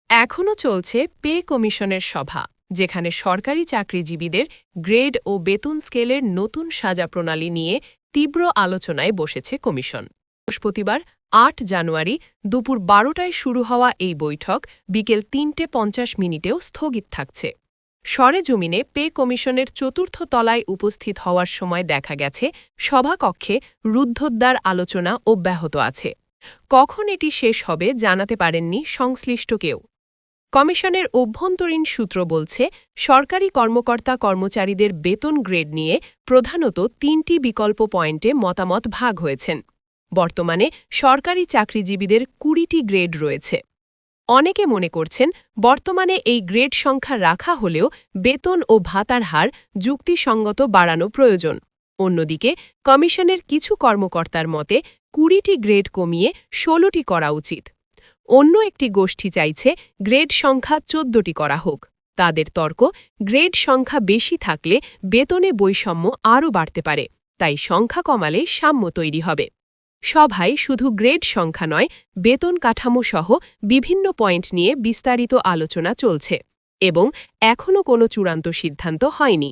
এখনও চলছে পে কমিশনের সভা, যেখানে সরকারি চাকরিজীবীদের গ্রেড ও বেতন স্কেলের নতুন সাজা প্রণালী নিয়ে তীব্র আলোচনায় বসেছে কমিশন। বৃহস্পতিবার ৮ জানুয়ারি দুপুর ১২টায় শুরু হওয়া এই বৈঠক বিকেল ৩:৫০ স্থগিত থাকছে। সরেজমিনে পে কমিশনের চতুর্থ তলায় উপস্থিত হওয়ার সময় দেখা গেছে সভাকক্ষে রুদ্ধদ্বার আলোচনা অব্যাহত আছে। কখন এটি শেষ হবে জানাতে পারেননি সংশ্লিষ্ট কেউ। কমিশনের অভ্যন্তরীণ সূত্র বলছে, সরকারি কর্মকর্তা-কর্মচারীদের বেতন গ্রেড নিয়ে প্রধানত ৩টি বিকল্প পয়েন্টে মতামত ভাগ হয়েছেন। বর্তমানে সরকারি চাকরিজীবীদের ২০টি গ্রেড রয়েছে। অনেকে মনে করছেন, বর্তমানে এই গ্রেড সংখ্যা রাখা হলেও বেতন ও ভাতার হার যুক্তিসঙ্গত বাড়ানো প্রয়োজন। অন্যদিকে কমিশনের কিছু কর্মকর্তার মতে ২০টি গ্রেড কমিয়ে ১৬টি করা উচিত। অন্য একটি গোষ্ঠী চাইছে গ্রেড সংখ্যা ১৪টি করা হোক। তাদের তর্ক, গ্রেড সংখ্যা বেশি থাকলে বেতনে বৈষম্য আরও বাড়তে পারে, তাই সংখ্যা কমালে সাম্য তৈরি হবে। সভায় শুধু গ্রেড সংখ্যা নয়, বেতন কাঠামো সহ বিভিন্ন পয়েন্ট নিয়ে বিস্তারিত আলোচনা চলছে এবং এখনও কোনো চূড়ান্ত সিদ্ধান্ত হয়নি।